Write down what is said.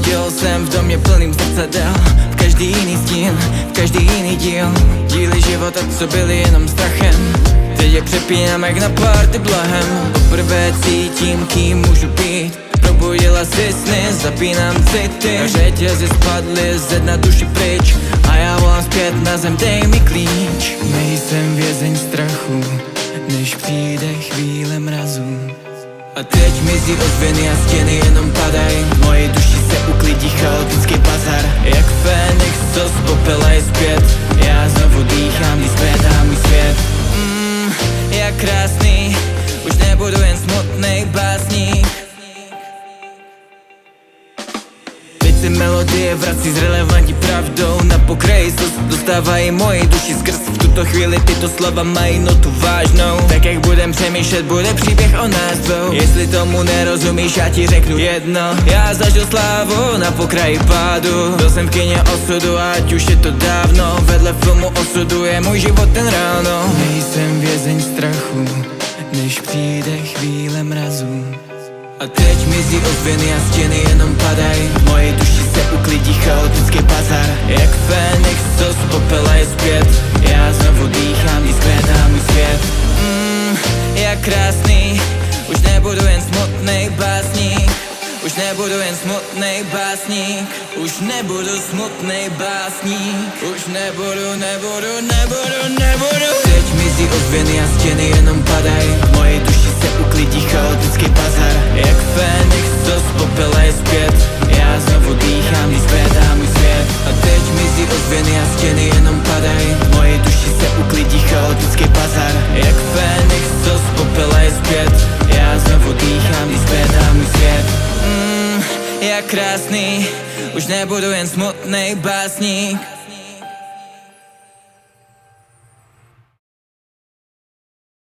Chodil jsem v domě plným zrcadel, v každý jiný stín, v každý jiný díl. Díly života, co byly jenom strachem, teď je přepínám jak na party blahem. Poprvé cítím, kým můžu být. Probudila si sny, zapínám city. Řetězy spadly ze dna duši pryč a já volám zpět na zem, dej mi klíč. Nejsem vězeň strachu, než přijde chvíle mrazu. A teď mizí ozvěny a stěny jenom padaj. V mojej duši se uklidí chaotický bazar. Jak Fénix, co z popela je zpět. Já znovu dýchám, když zvedá můj svět. Jak krásný, už nebudu jen smutnej básník. Teď se melodie vrací s relevantní pravdou. Na pokraji slz dostávají moji duši skrz. V tuto chvíli tyto slova mají notu vážnou. Tak jak budem přemýšlet, bude příběh o nás dvou. Jestli tomu nerozumíš, já ti řeknu jedno. Já zažil slávu na pokraji pádu. Byl jsem v kině osudu, ať už je to dávno. Vedle filmu osudu je můj život ten ráno. Nejsem vězeň strachu, než přijde chvíle mrazu. A teď mizí ozvěny a stěny jenom padaj. V mojej duši se uklidí chaotický bazar. Jak Fénix, co z popela je zpět. Já znovu dýchám, když zvedá můj svět. Jak krásný, už nebudu jen smutnej básník. Už nebudu jen smutnej básník. Už nebudu smutnej básník. Už nebudu. Teď mizí ozvěny a stěny jenom padaj. V mojej duši se uklidí chaotický bazar. Jak Fénix, co z popela je zpět. Já znovu dýchám, když zvedá můj svět. A teď mizí ozvěny a stěny jenom padaj. V mojej duši se uklidí chaotický bazar. Jak Fénix, co z popela je zpět. Já znovu dýchám, když zvedá můj svět. Jak krásný, už nebudu jen smutnej básník.